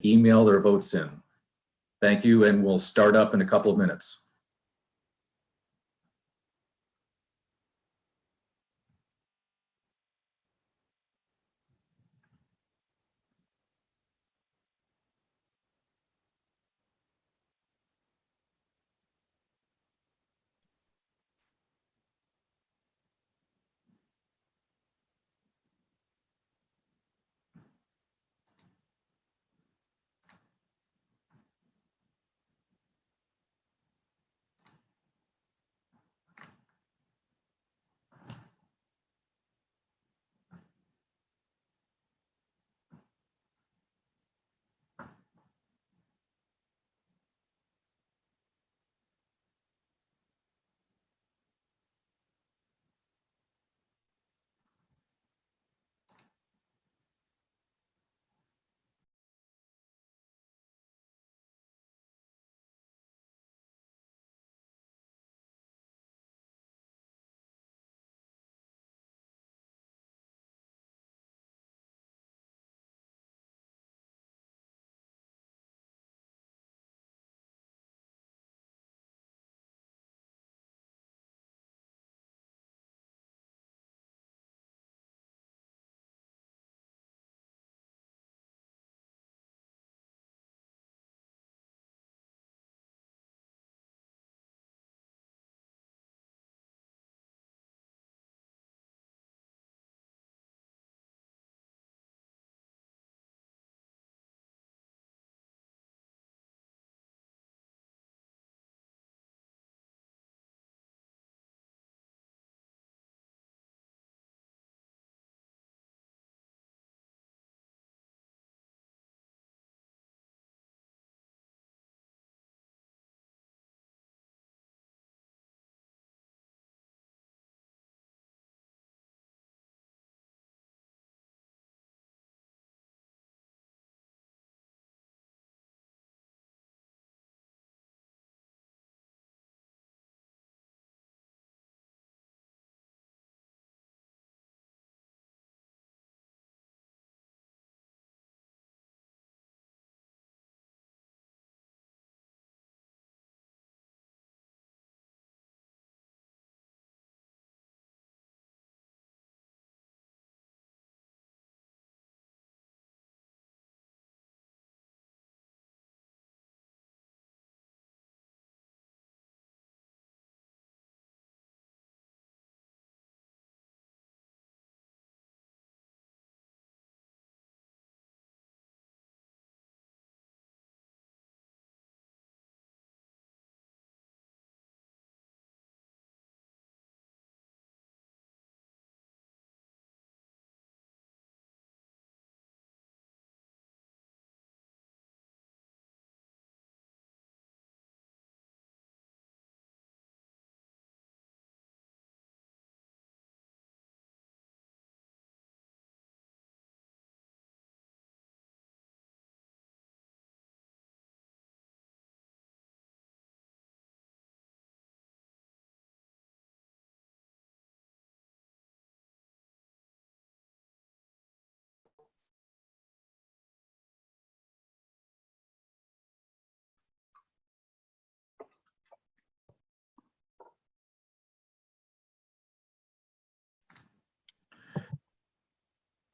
email their votes in. Thank you, and we'll start up in a couple of minutes.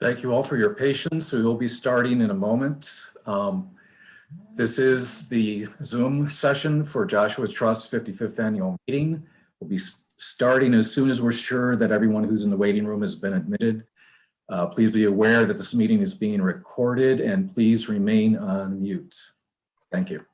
Thank you all for your patience. We will be starting in a moment. This is the Zoom session for Joshua Trust 55th Annual Meeting. We'll be starting as soon as we're sure that everyone who's in the waiting room has been admitted. Please be aware that this meeting is being recorded, and please remain on mute. Thank you.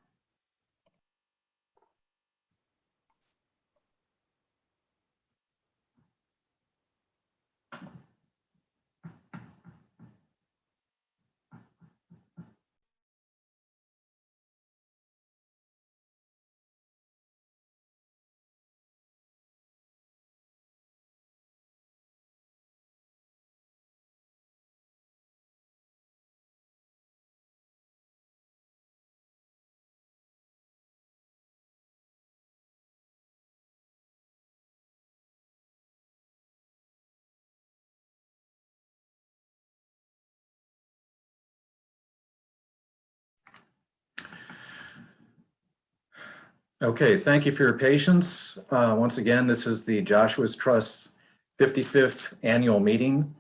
Okay, thank you for your patience. Once again, this is the Joshua's Trust 55th annual meeting.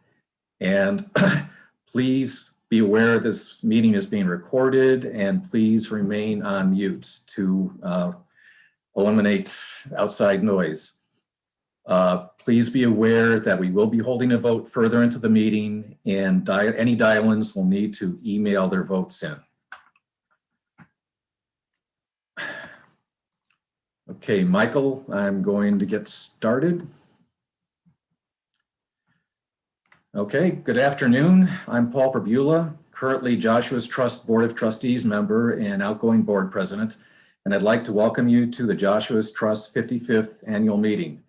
And please be aware this meeting is being recorded, and please remain on mute to eliminate outside noise. Please be aware that we will be holding a vote further into the meeting, and any dial-ins will need to email their votes in. Okay, Michael, I'm going to get started. Okay, good afternoon. I'm Paul Perbula, currently Joshua's Trust Board of Trustees member and outgoing board president, and I'd like to welcome you to the Joshua's Trust 55th annual meeting.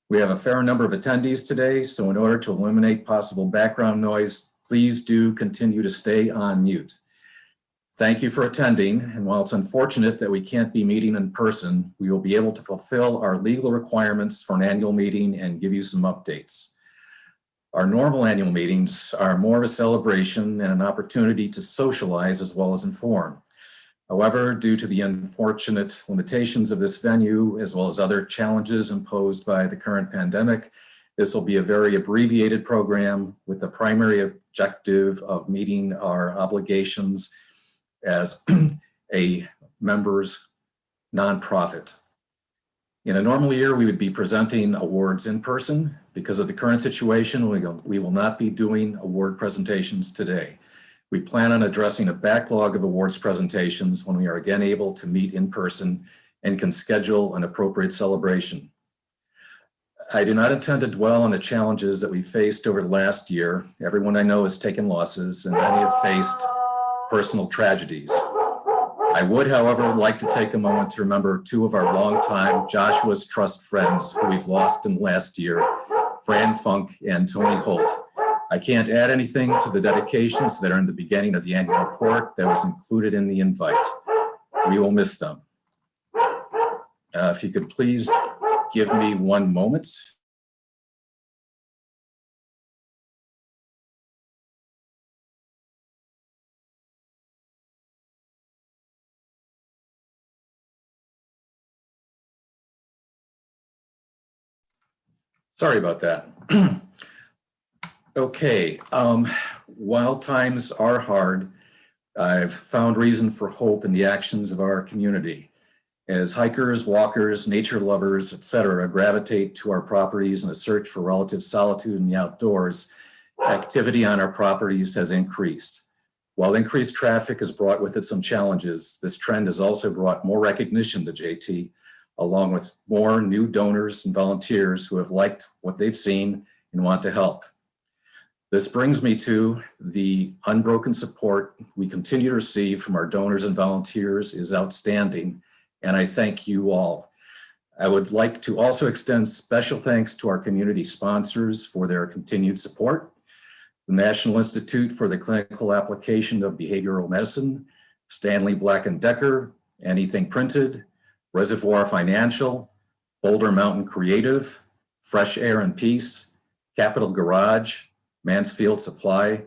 We have a fair number of attendees today, so in order to eliminate possible background noise, please do continue to stay on mute. Thank you for attending, and while it's unfortunate that we can't be meeting in person, we will be able to fulfill our legal requirements for an annual meeting and give you some updates. Our normal annual meetings are more of a celebration and an opportunity to socialize as well as inform. However, due to the unfortunate limitations of this venue, as well as other challenges imposed by the current pandemic, this will be a very abbreviated program with the primary objective of meeting our obligations as a members nonprofit. In a normal year, we would be presenting awards in person. Because of the current situation, we will not be doing award presentations today. We plan on addressing a backlog of awards presentations when we are again able to meet in person and can schedule an appropriate celebration. I do not intend to dwell on the challenges that we faced over the last year. Everyone I know has taken losses and many have faced personal tragedies. I would, however, like to take a moment to remember two of our longtime Joshua's Trust friends who we've lost in the last year, Fran Funk and Tony Holt. I can't add anything to the dedications that are in the beginning of the annual report that was included in the invite. We will miss them. If you could please give me one moment. Sorry about that. Okay, while times are hard, I've found reason for hope in the actions of our community. As hikers, walkers, nature lovers, etc., gravitate to our properties in a search for relative solitude in the outdoors, activity on our properties has increased. While increased traffic has brought with it some challenges, this trend has also brought more recognition to JT, along with more new donors and volunteers who have liked what they've seen and want to help. This brings me to the unbroken support we continue to receive from our donors and volunteers is outstanding, and I thank you all. I would like to also extend special thanks to our community sponsors for their continued support. The National Institute for the Clinical Application of Behavioral Medicine, Stanley Black & Decker, Anything Printed, Reservoir Financial, Boulder Mountain Creative, Fresh Air and Peace, Capital Garage, Mansfield Supply,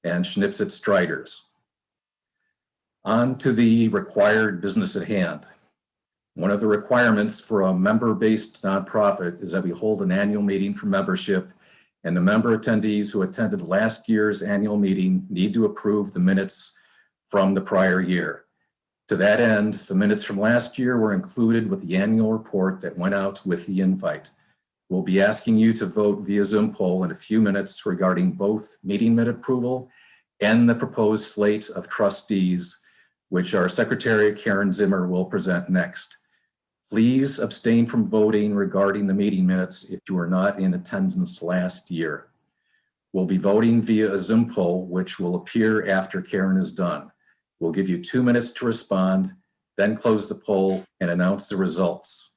and Schnipsit Striders. On to the required business at hand. One of the requirements for a member-based nonprofit is that we hold an annual meeting for membership, and the member attendees who attended last year's annual meeting need to approve the minutes from the prior year. To that end, the minutes from last year were included with the annual report that went out with the invite. We'll be asking you to vote via Zoom poll in a few minutes regarding both meeting minute approval and the proposed slate of trustees, which our Secretary Karen Zimmer will present next. Please abstain from voting regarding the meeting minutes if you were not in attendance last year. We'll be voting via a Zoom poll, which will appear after Karen is done. We'll give you 2 minutes to respond, then close the poll and announce the results.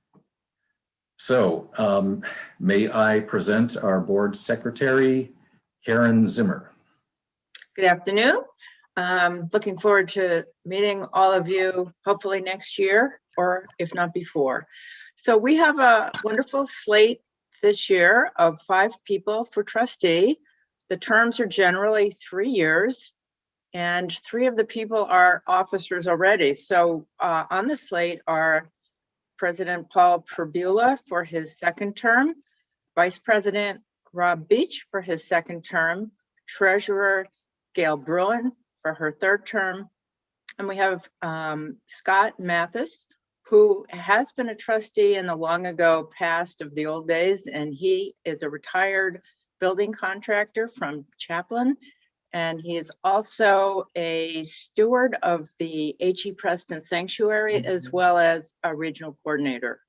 So may I present our board secretary, Karen Zimmer. Good afternoon. Looking forward to meeting all of you, hopefully next year, or if not before. So we have a wonderful slate this year of 5 people for trustee. The terms are generally 3 years, and 3 of the people are officers already. So on the slate are President Paul Perbula for his second term, Vice President Rob Beach for his second term, Treasurer Gail Bruin for her third term, and we have Scott Mathis, who has been a trustee in the long ago past of the old days, and he is a retired building contractor from Chaplin, and he is also a steward of the H.E. Preston Sanctuary, as well as a regional coordinator.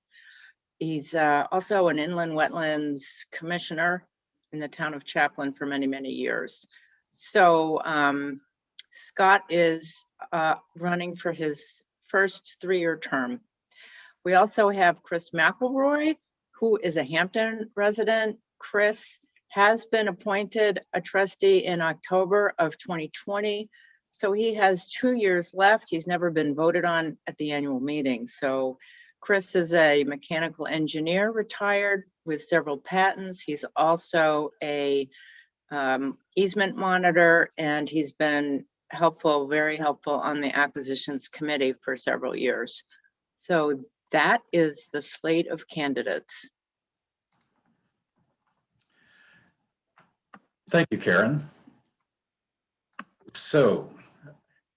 He's also an inland wetlands commissioner in the town of Chaplin for many, many years. So Scott is running for his first 3-year term. We also have Chris McElroy, who is a Hampton resident. Chris has been appointed a trustee in October of 2020. So he has 2 years left. He's never been voted on at the annual meeting. So Chris is a mechanical engineer, retired with several patents. He's also a easement monitor, and he's been helpful, very helpful on the acquisitions committee for several years. So that is the slate of candidates. Thank you, Karen. So,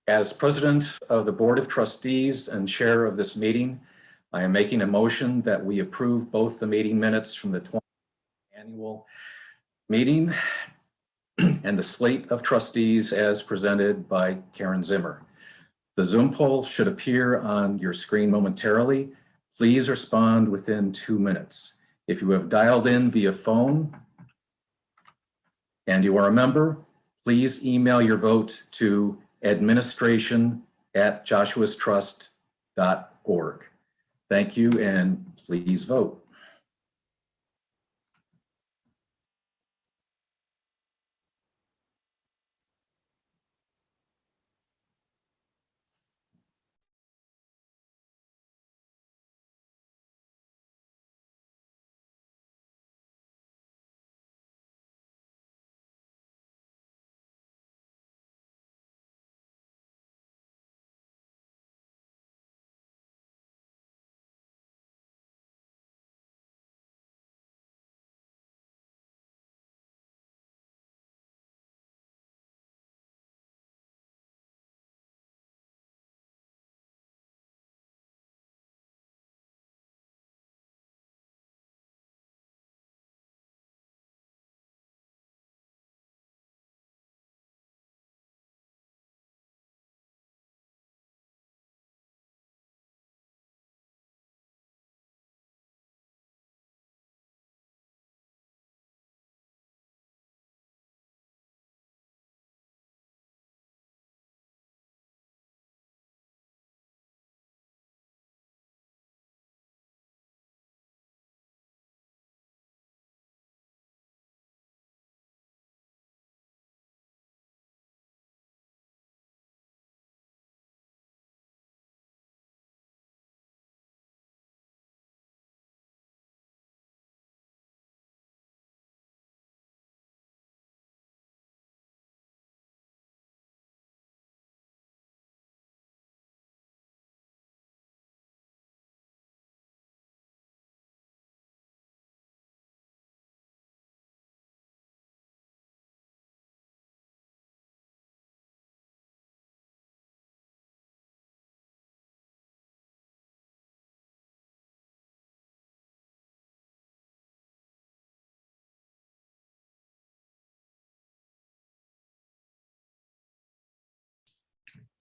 as president of the Board of Trustees and chair of this meeting, I am making a motion that we approve both the meeting minutes from the 20th annual meeting and the slate of trustees as presented by Karen Zimmer. The Zoom poll should appear on your screen momentarily. Please respond within 2 minutes. If you have dialed in via phone and you are a member, please email your vote to administration@joshuastrust.org. Thank you, and please vote.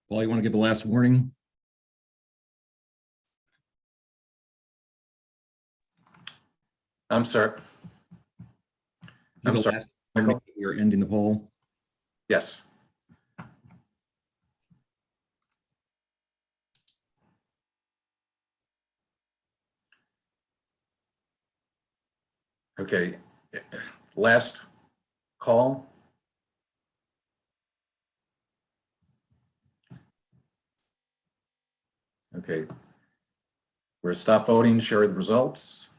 Paul, you want to give the last warning? I'm sorry. Give I'm the sorry, last warning Michael. that we are ending the poll. Yes. Okay, last call. Okay. We're stop voting, share the results.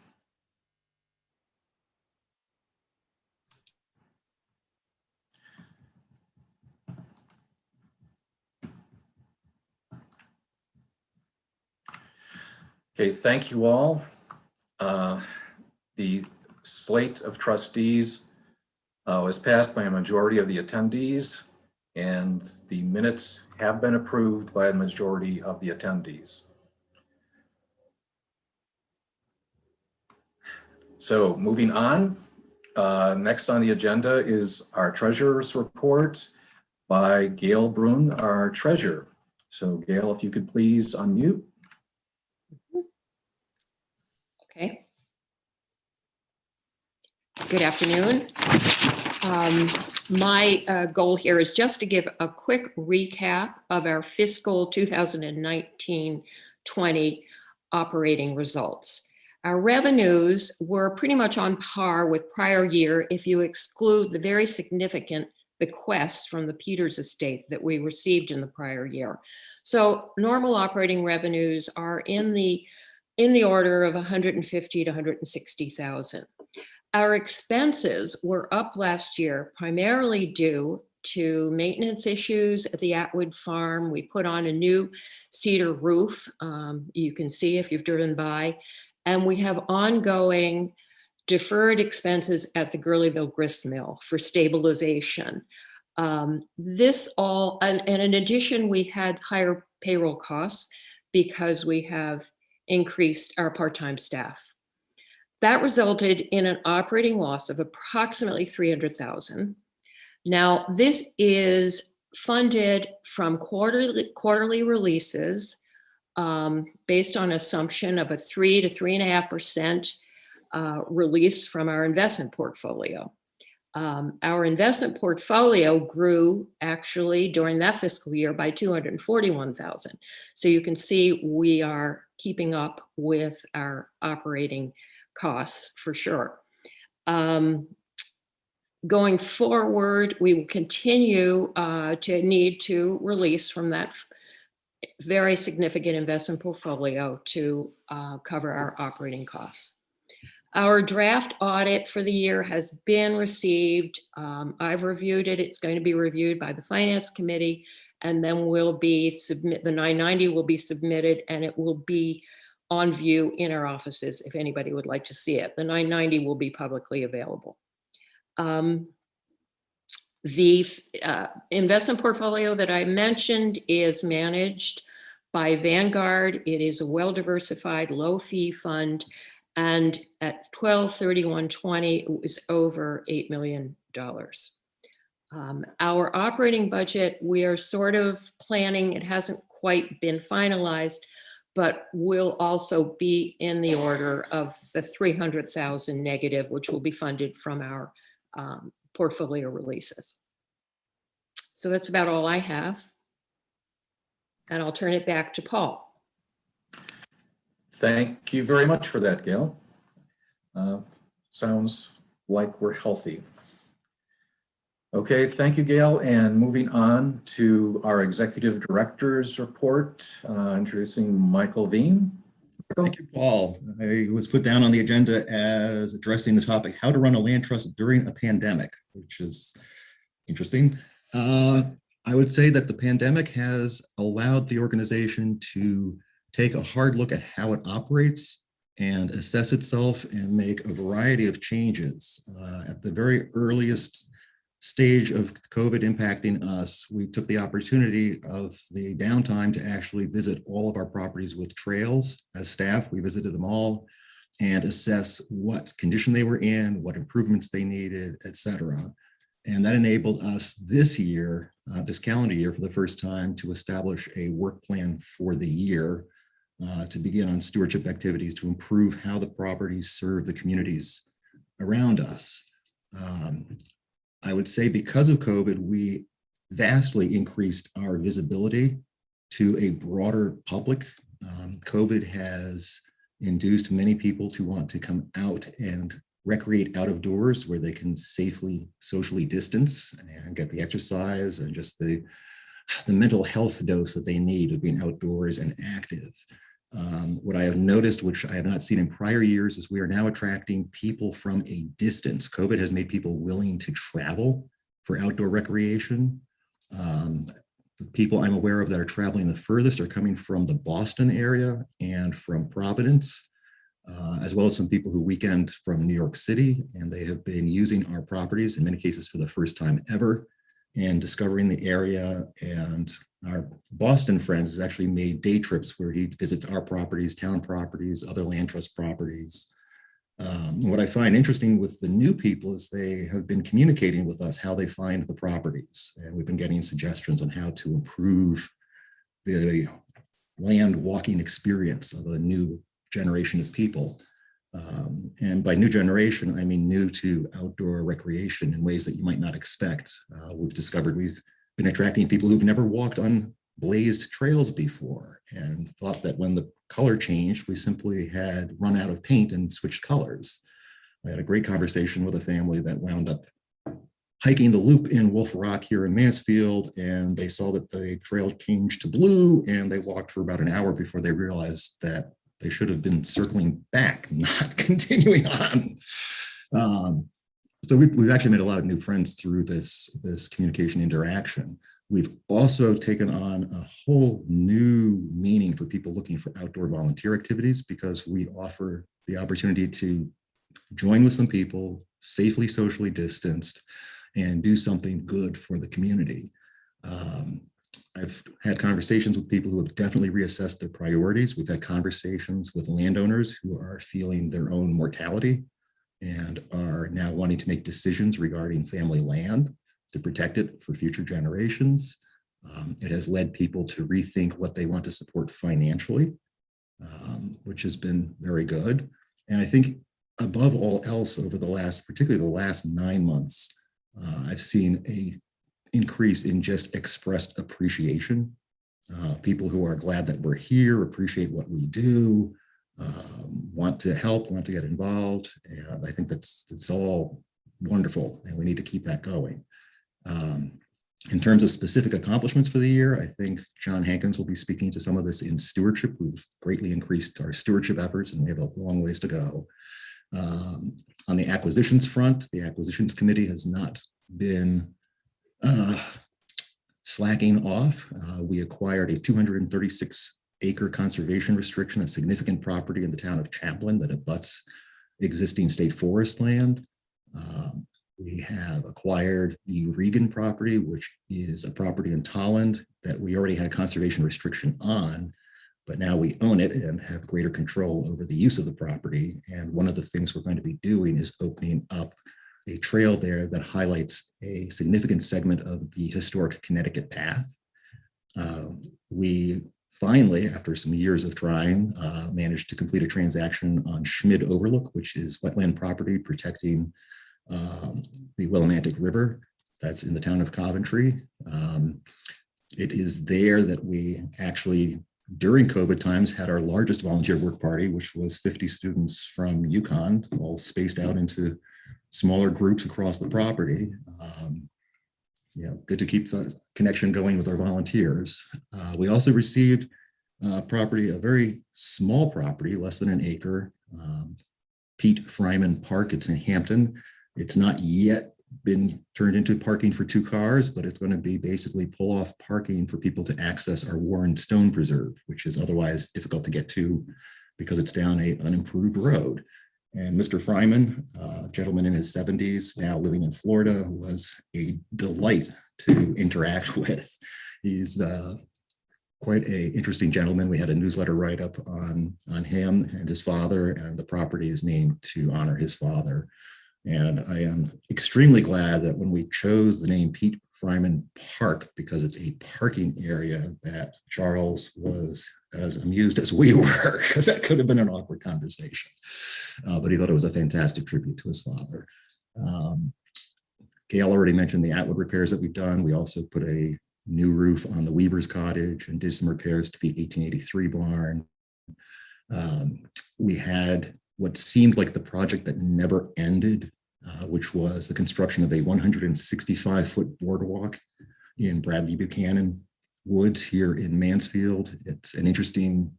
Okay, thank you all. The slate of trustees was passed by a majority of the attendees, and the minutes have been approved by a majority of the attendees. So moving on, next on the agenda is our treasurer's report by Gail Brun, our treasurer. So Gail, if you could please unmute. Okay. Good afternoon. My goal here is just to give a quick recap of our fiscal 2019-20 operating results. Our revenues were pretty much on par with prior year if you exclude the very significant bequests from the Peters estate that we received in the prior year. So normal operating revenues are in the order of 150 to 160,000. Our expenses were up last year, primarily due to maintenance issues at the Atwood Farm. We put on a new cedar roof, you can see if you've driven by, and we have ongoing deferred expenses at the Gurleyville grist mill for stabilization. This all, and in addition, we had higher payroll costs because we have increased our part-time staff. That resulted in an operating loss of approximately $300,000. Now, this is funded from quarterly releases based on assumption of a 3 to 3.5% release from our investment portfolio. Our investment portfolio grew actually during that fiscal year by $241,000. So you can see we are keeping up with our operating costs for sure. Going forward, we will continue to need to release from that very significant investment portfolio to cover our operating costs. Our draft audit for the year has been received. I've reviewed it. It's going to be reviewed by the Finance Committee, and then the 990 will be submitted, and it will be on view in our offices if anybody would like to see it. The 990 will be publicly available. The investment portfolio that I mentioned is managed by Vanguard. It is a well-diversified, low-fee fund, and at 12/31/20, it was over $8 million. Our operating budget, we are sort of planning, it hasn't quite been finalized, but will also be in the order of the 300,000 negative, which will be funded from our portfolio releases. So that's about all I have. And I'll turn it back to Paul. Thank you very much for that, Gail. Sounds like we're healthy. Okay, thank you, Gail. And moving on to our executive director's report, introducing Michael Veen. Thank you, Paul. I was put down on the agenda as addressing the topic, how to run a land trust during a pandemic, which is interesting. I would say that the pandemic has allowed the organization to take a hard look at how it operates and assess itself and make a variety of changes. At the very earliest stage of COVID impacting us, we took the opportunity of the downtime to actually visit all of our properties with trails. As staff, we visited them all and assess what condition they were in, what improvements they needed, et cetera. And that enabled us this year, this calendar year, for the first time to establish a work plan for the year to begin on stewardship activities to improve how the properties serve the communities around us. I would say because of COVID, we vastly increased our visibility to a broader public. COVID has induced many people to want to come out and recreate out of doors where they can safely socially distance and get the exercise and just the mental health dose that they need of being outdoors and active. What I have noticed, which I have not seen in prior years, is we are now attracting people from a distance. COVID has made people willing to travel for outdoor recreation. The people I'm aware of that are traveling the furthest are coming from the Boston area and from Providence, as well as some people who weekend from New York City, and they have been using our properties in many cases for the first time ever and discovering the area. And our Boston friend has actually made day trips where he visits our properties, town properties, other land trust properties. What I find interesting with the new people is they have been communicating with us how they find the properties. And we've been getting suggestions on how to improve the land walking experience of a new generation of people. And by new generation, I mean new to outdoor recreation in ways that you might not expect. We've discovered we've been attracting people who've never walked on blazed trails before and thought that when the color changed, we simply had run out of paint and switched colors. I had a great conversation with a family that wound up hiking the loop in Wolf Rock here in Mansfield, and they saw that the trail changed to blue, and they walked for about an hour before they realized that they should have been circling back, not continuing on. So we've actually made a lot of new friends through this communication interaction. We've also taken on a whole new meaning for people looking for outdoor volunteer activities, because we offer the opportunity to join with some people, safely socially distanced, and do something good for the community. I've had conversations with people who have definitely reassessed their priorities. We've had conversations with landowners who are feeling their own mortality and are now wanting to make decisions regarding family land to protect it for future generations. It has led people to rethink what they want to support financially, which has been very good. And I think above all else, over the last, particularly the last 9 months, I've seen a increase in just expressed appreciation. People who are glad that we're here, appreciate what we do, want to help, want to get involved. And I think it's all wonderful, and we need to keep that going. In terms of specific accomplishments for the year, I think John Hankins will be speaking to some of this in stewardship. We've greatly increased our stewardship efforts, and we have a long ways to go. On the acquisitions front, the acquisitions committee has not been slacking off. We acquired a 236-acre conservation restriction, a significant property in the town of Chaplin that abuts existing state forest land. We have acquired the Regan property, which is a property in Tolland that we already had a conservation restriction on, but now we own it and have greater control over the use of the property. And one of the things we're going to be doing is opening up a trail there that highlights a significant segment of the historic Connecticut Path. We finally, after some years of trying, managed to complete a transaction on Schmid Overlook, which is wetland property protecting the Willimantic River. That's in the town of Coventry. It is there that we actually, during COVID times, had our largest volunteer work party, which was 50 students from UConn, all spaced out into smaller groups across the property. Good to keep the connection going with our volunteers. We also received property, a very small property, less than an acre, Pete Fryman Park. It's in Hampton. It's not yet been turned into parking for 2 cars, but it's going to be basically pull-off parking for people to access our Warren Stone Preserve, which is otherwise difficult to get to because it's down an unimproved road. And Mr. Fryman, a gentleman in his 70s, now living in Florida, was a delight to interact with. He's quite an interesting gentleman. We had a newsletter write-up on him and his father, and the property is named to honor his father. And I am extremely glad that when we chose the name Pete Fryman Park, because it's a parking area, that Charles was as amused as we were, because that could have been an awkward conversation. But he thought it was a fantastic tribute to his father. Gail already mentioned the Atwood repairs that we've done. We also put a new roof on the Weaver's Cottage and did some repairs to the 1883 barn. We had what seemed like the project that never ended, which was the construction of a 165-foot boardwalk in Bradley Buchanan Woods here in Mansfield. It's an interesting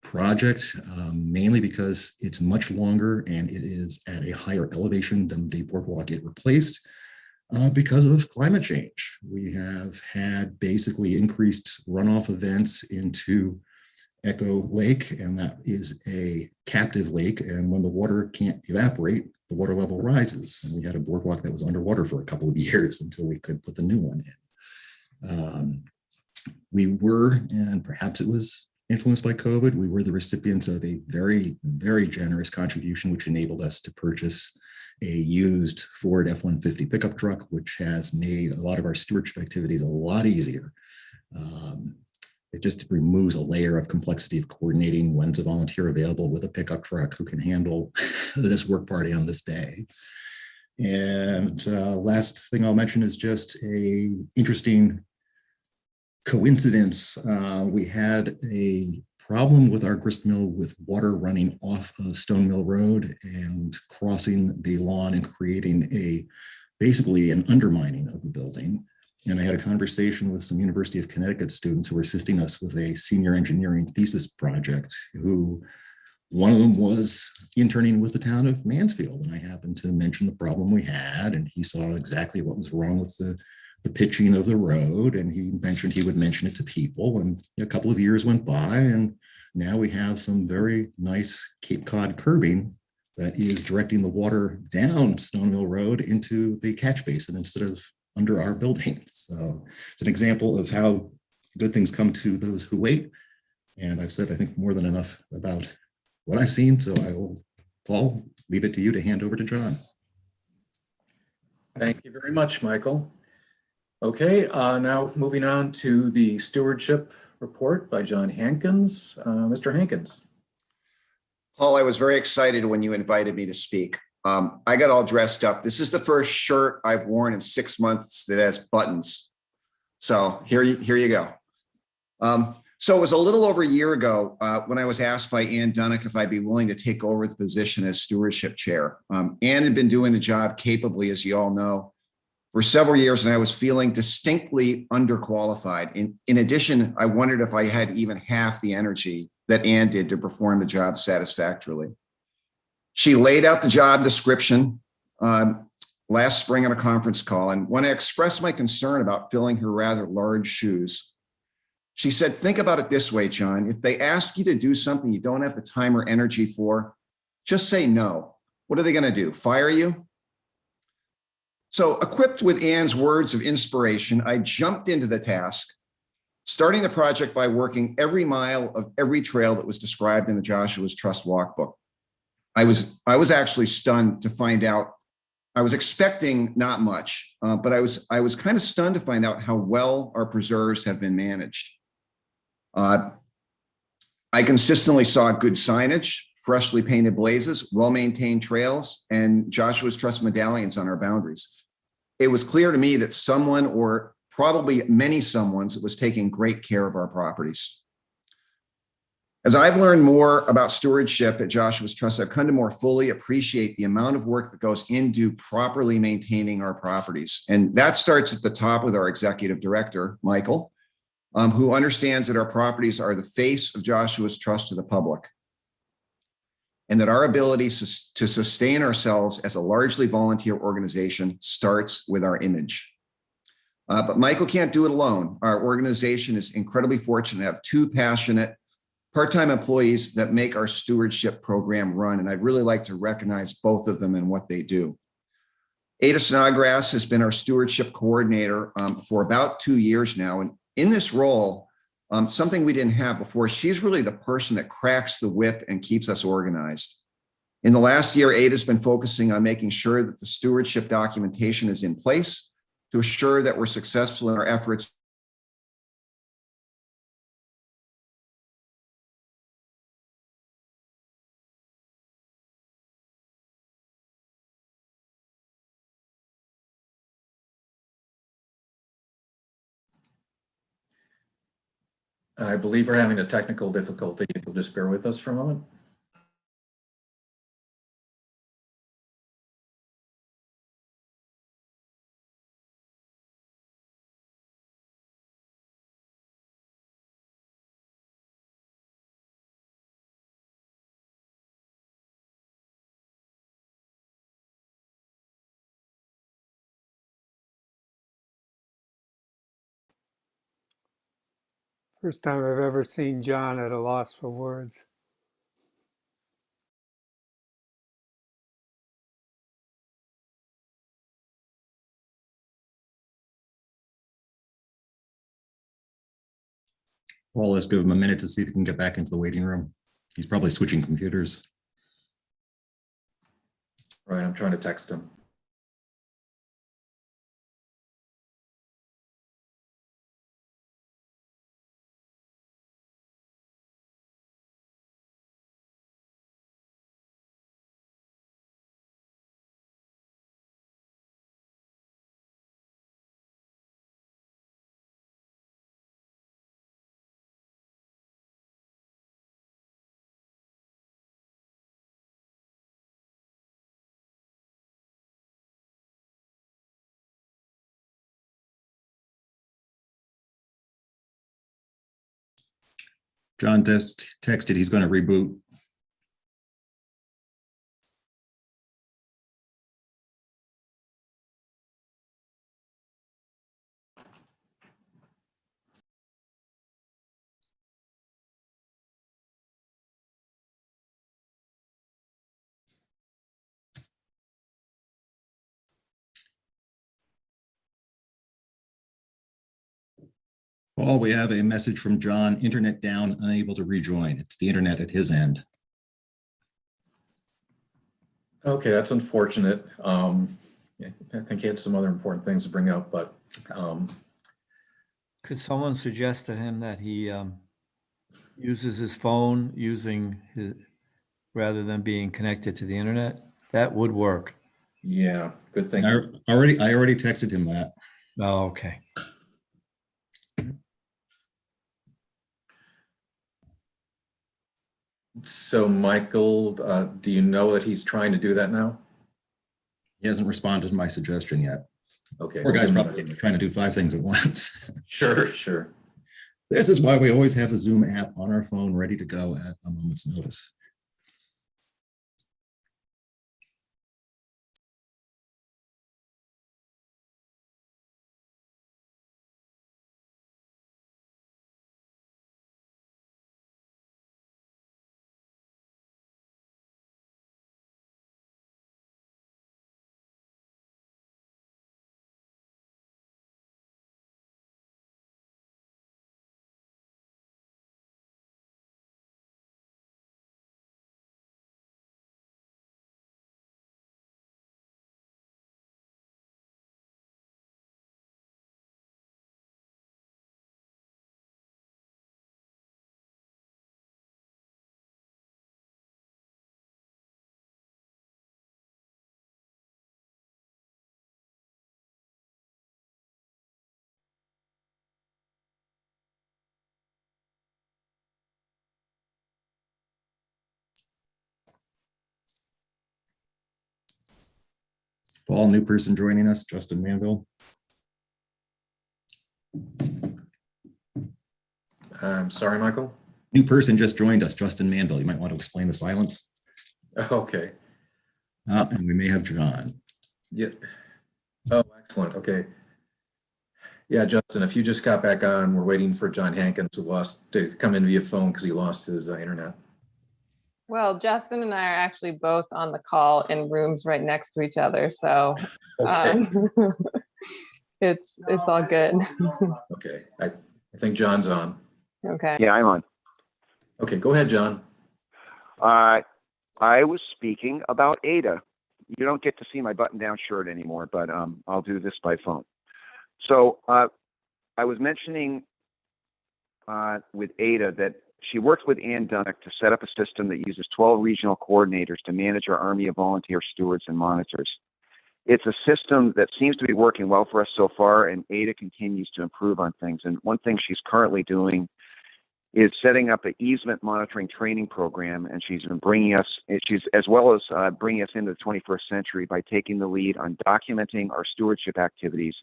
project, mainly because it's much longer and it is at a higher elevation than the boardwalk it replaced. because of climate change. We have had basically increased runoff events into Echo Lake, and that is a captive lake. And when the water can't evaporate, the water level rises. And we had a boardwalk that was underwater for a couple of years until we could put the new one in. We were, and perhaps it was influenced by COVID, we were the recipients of a very, very generous contribution, which enabled us to purchase a used Ford F-150 pickup truck, which has made a lot of our stewardship activities a lot easier. It just removes a layer of complexity of coordinating when's a volunteer available with a pickup truck who can handle this work party on this day. And last thing I'll mention is just a interesting coincidence. We had a problem with our grist mill with water running off of Stone Mill Road and crossing the lawn and creating basically an undermining of the building. And I had a conversation with some University of Connecticut students who were assisting us with a senior engineering thesis project, who one of them was interning with the town of Mansfield. And I happened to mention the problem we had, and he saw exactly what was wrong with the pitching of the road. And he mentioned he would mention it to people. And a couple of years went by, and now we have some very nice Cape Cod curbing that is directing the water down Stone Mill Road into the catch basin instead of under our building. So it's an example of how good things come to those who wait. And I've said, I think, more than enough about what I've seen. So I will, Paul, leave it to you to hand over to John. Thank you very much, Michael. Okay, now moving on to the stewardship report by John Hankins. Mr. Hankins. Paul, I was very excited when you invited me to speak. I got all dressed up. This is the first shirt I've worn in 6 months that has buttons. So here you go. So it was a little over a year ago when I was asked by Ann Dunnick if I'd be willing to take over the position as stewardship chair. Ann had been doing the job capably, as you all know, for several years, and I was feeling distinctly underqualified. In addition, I wondered if I had even half the energy that Ann did to perform the job satisfactorily. She laid out the job description last spring on a conference call. And when I expressed my concern about filling her rather large shoes, she said, think about it this way, John. If they ask you to do something you don't have the time or energy for, just say no. What are they going to do? Fire you? So equipped with Ann's words of inspiration, I jumped into the task, starting the project by working every mile of every trail that was described in the Joshua's Trust Walkbook. I was actually stunned to find out. I was expecting not much, but I was kind of stunned to find out how well our preserves have been managed. I consistently saw good signage, freshly painted blazes, well-maintained trails, and Joshua's Trust medallions on our boundaries. It was clear to me that someone, or probably many someones, was taking great care of our properties. As I've learned more about stewardship at Joshua's Trust, I've come to more fully appreciate the amount of work that goes into properly maintaining our properties. And that starts at the top with our executive director, Michael, who understands that our properties are the face of Joshua's Trust to the public, and that our ability to sustain ourselves as a largely volunteer organization starts with our image. But Michael can't do it alone. Our organization is incredibly fortunate to have two passionate part-time employees that make our stewardship program run, and I'd really like to recognize both of them and what they do. Ada Snodgrass has been our stewardship coordinator for about 2 years now, and in this role, something we didn't have before, she's really the person that cracks the whip and keeps us organized. In the last year, Ada's been focusing on making sure that the stewardship documentation is in place to assure that we're successful in our efforts I believe we're having a technical difficulty. If you'll just bear with us for a moment. First time I've ever seen John at a loss for words. Paul, let's give him a minute to see if he can get back into the waiting room. He's probably switching computers. Right, I'm trying to text him. John just texted he's going to reboot. Paul, we have a message from John, internet down, unable to rejoin. It's the internet at his end. Okay, that's unfortunate. Yeah, I think he had some other important things to bring up, but Could someone suggest to him that he uses his phone rather than being connected to the internet? That would work. yeah, good thing. I already texted him that. Oh, okay. So Michael, do you know that he's trying to do that now? He hasn't responded to my suggestion yet. Okay. Poor guy's we'll probably trying to do 5 things at once. Sure, sure. This is why we always have the Zoom app on our phone ready to go at a moment's notice. Paul, new person joining us, Justin Manville. I'm sorry, Michael. New person just joined us, Justin Manville. You might want to explain the silence. Okay. And we may have John. Yeah. Oh, excellent. Okay. Yeah, Justin, if you just got back on, we're waiting for John Hankins to come in via phone because he lost his internet. Well, Justin and I are actually both on the call in rooms right next to each other, so Okay. it's all good. Okay. I think John's on. Okay. Yeah, I'm on. Okay, go ahead, John. I was speaking about Ada. You don't get to see my button-down shirt anymore, but I'll do this by phone. So I was mentioning with Ada that she worked with Ann Dunnick to set up a system that uses 12 regional coordinators to manage our army of volunteer stewards and monitors. It's a system that seems to be working well for us so far, and Ada continues to improve on things. And one thing she's currently doing is setting up an easement monitoring training program, and she's been bringing us into the 21st century by taking the lead on documenting our stewardship activities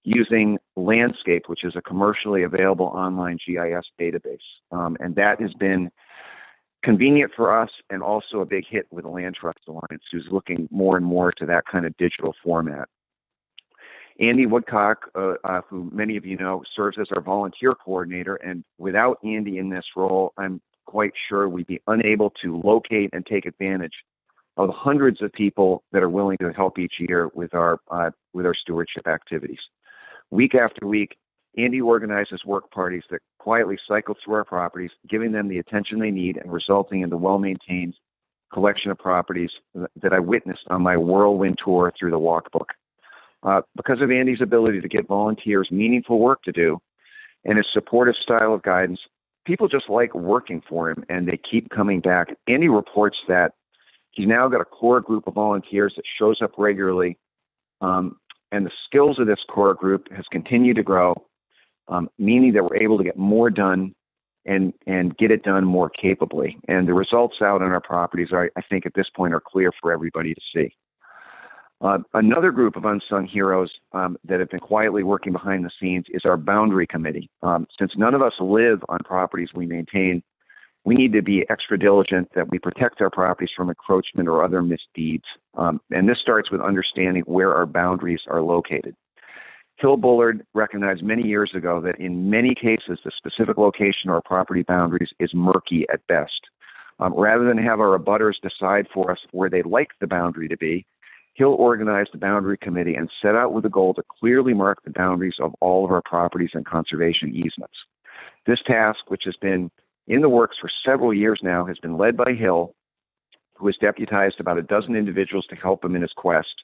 using Landscape, which is a commercially available online GIS database. And that has been convenient for us and also a big hit with the Land Trust Alliance, who's looking more and more to that kind of digital format. Andy Woodcock, who many of you know, serves as our volunteer coordinator. And without Andy in this role, I'm quite sure we'd be unable to locate and take advantage of the hundreds of people that are willing to help each year with our stewardship activities. Week after week, Andy organizes work parties that quietly cycle through our properties, giving them the attention they need and resulting in the well-maintained collection of properties that I witnessed on my whirlwind tour through the walkbook. Because of Andy's ability to give volunteers meaningful work to do and his supportive style of guidance, people just like working for him and they keep coming back. Andy reports that he's now got a core group of volunteers that shows up regularly, and the skills of this core group has continued to grow, meaning that we're able to get more done and get it done more capably. And the results out on our properties, I think at this point, are clear for everybody to see. Another group of unsung heroes that have been quietly working behind the scenes is our boundary committee. Since none of us live on properties we maintain, we need to be extra diligent that we protect our properties from encroachment or other misdeeds. And this starts with understanding where our boundaries are located. Hill Bullard recognized many years ago that in many cases, the specific location of our property boundaries is murky at best. Rather than have our abutters decide for us where they'd like the boundary to be, Hill organized the boundary committee and set out with a goal to clearly mark the boundaries of all of our properties and conservation easements. This task, which has been in the works for several years now, has been led by Hill, who has deputized about a dozen individuals to help him in his quest,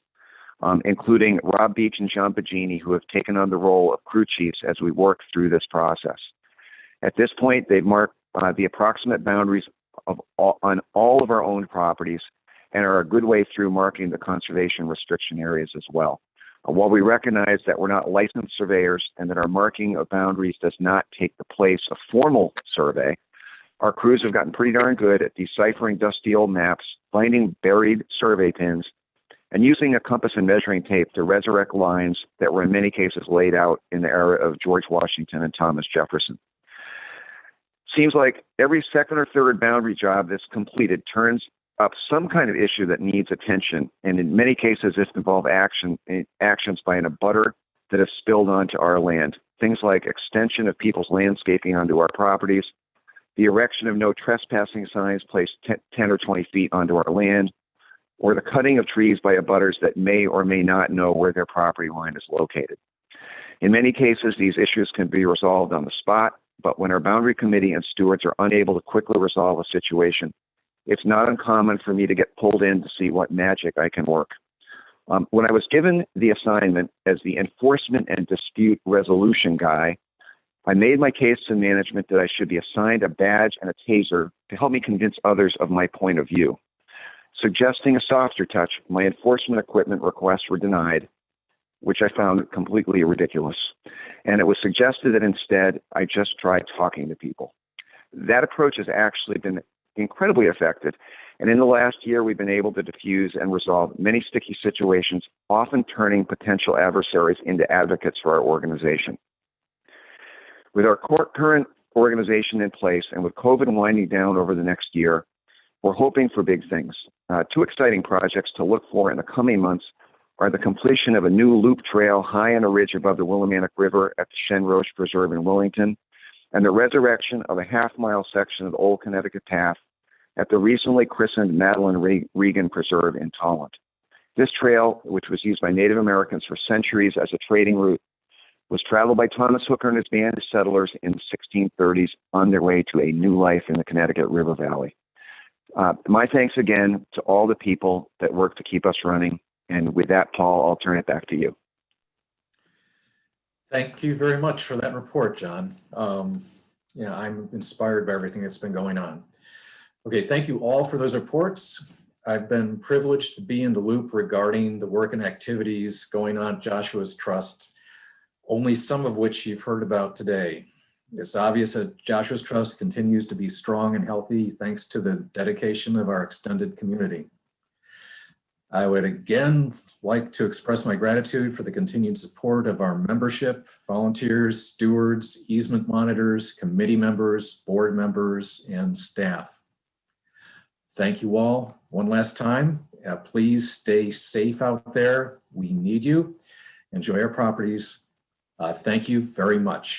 including Rob Beach and John Pagini, who have taken on the role of crew chiefs as we work through this process. At this point, they've marked the approximate boundaries on all of our owned properties and are a good way through marking the conservation restriction areas as well. While we recognize that we're not licensed surveyors and that our marking of boundaries does not take the place of formal survey, our crews have gotten pretty darn good at deciphering dusty old maps, finding buried survey pins, and using a compass and measuring tape to resurrect lines that were in many cases laid out in the era of George Washington and Thomas Jefferson. Seems like every second or third boundary job that's completed turns up some kind of issue that needs attention, and in many cases this involves actions by an abutter that have spilled onto our land. Things like extension of people's landscaping onto our properties, the erection of no trespassing signs placed 10 or 20 feet onto our land, or the cutting of trees by abutters that may or may not know where their property line is located. In many cases, these issues can be resolved on the spot, but when our boundary committee and stewards are unable to quickly resolve a situation, it's not uncommon for me to get pulled in to see what magic I can work. When I was given the assignment as the enforcement and dispute resolution guy, I made my case to management that I should be assigned a badge and a taser to help me convince others of my point of view. Suggesting a softer touch, my enforcement equipment requests were denied, which I found completely ridiculous. And it was suggested that instead I just try talking to people. That approach has actually been incredibly effective. And in the last year, we've been able to diffuse and resolve many sticky situations, often turning potential adversaries into advocates for our organization. With our current organization in place and with COVID winding down over the next year, we're hoping for big things. Two exciting projects to look for in the coming months are the completion of a new loop trail high on a ridge above the Willimantic River at the Shen Roche Preserve in Wellington, and the resurrection of a half-mile section of the Old Connecticut Path at the recently christened Madeline Regan Preserve in Tolland. This trail, which was used by Native Americans for centuries as a trading route, was traveled by Thomas Hooker and his band of settlers in the 1630s on their way to a new life in the Connecticut River Valley. My thanks again to all the people that work to keep us running. And with that, Paul, I'll turn it back to you. Thank you very much for that report, John. I'm inspired by everything that's been going on. Okay, thank you all for those reports. I've been privileged to be in the loop regarding the work and activities going on at Joshua's Trust, only some of which you've heard about today. It's obvious that Joshua's Trust continues to be strong and healthy thanks to the dedication of our extended community. I would again like to express my gratitude for the continued support of our membership, volunteers, stewards, easement monitors, committee members, board members, and staff. Thank you all one last time. Please stay safe out there. We need you. enjoy our properties. Thank you very much.